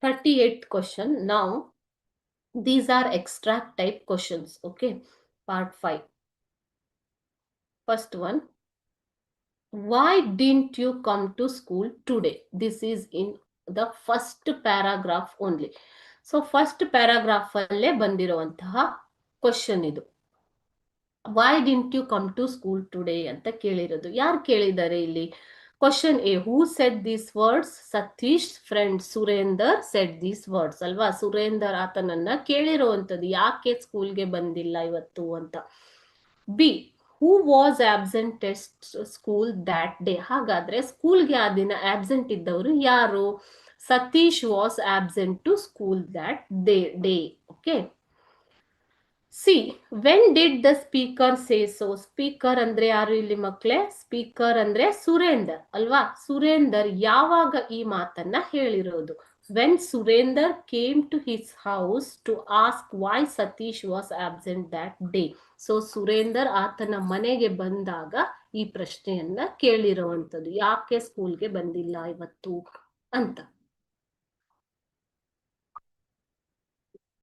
38th question. Now, these are extract type questions. Okay. Part 5. First one. Why didn't you come to school today? This is in the first paragraph only. So first paragraph ಅಲ್ಲೇ ಬಂದಿರುವಂತಹ question ಇದು. Why didn't you come to school today ಅಂತ ಕೇಳಿರೋದು. ಯಾರು ಕೇಳಿದ್ದಾರೆ ಇಲ್ಲಿ? Question A, who said these words? Satish friend Surender said these words ಅಲ್ವಾ. ಸುರೇಂದರ್ ಆತನನ್ನ ಕೇಳಿರುವಂತದ್ದು, ಯಾಕೆ ಸ್ಕೂಲ್ಗೆ ಬಂದಿಲ್ಲ ಇವತ್ತು ಅಂತ. B, who was absent test school that day? ಹಾಗಾದ್ರೆ ಸ್ಕೂಲ್ಗೆ ಆ ದಿನ ಆಬ್ಸೆಂಟ್ ಇದ್ದವರು ಯಾರು? Satish was absent to school that day. Okay. C, when did the speaker say so? Speaker ಅಂದ್ರೆ ಯಾರು ಇಲ್ಲಿ ಮಕ್ಕಳೇ? ಸ್ಪೀಕರ್ ಅಂದ್ರೆ ಸುರೇಂದರ್ ಅಲ್ವಾ. ಸುರೇಂದರ್ ಯಾವಾಗ ಈ ಮಾತನ್ನ ಹೇಳಿರೋದು? When Surender came to his house to ask why Satish was absent that day. So Surender ಆತನ ಮನೆಗೆ ಬಂದಾಗ ಈ ಪ್ರಶ್ನೆಯನ್ನ ಕೇಳಿರುವಂತದ್ದು, ಯಾಕೆ ಸ್ಕೂಲ್ಗೆ ಬಂದಿಲ್ಲ ಇವತ್ತು ಅಂತ.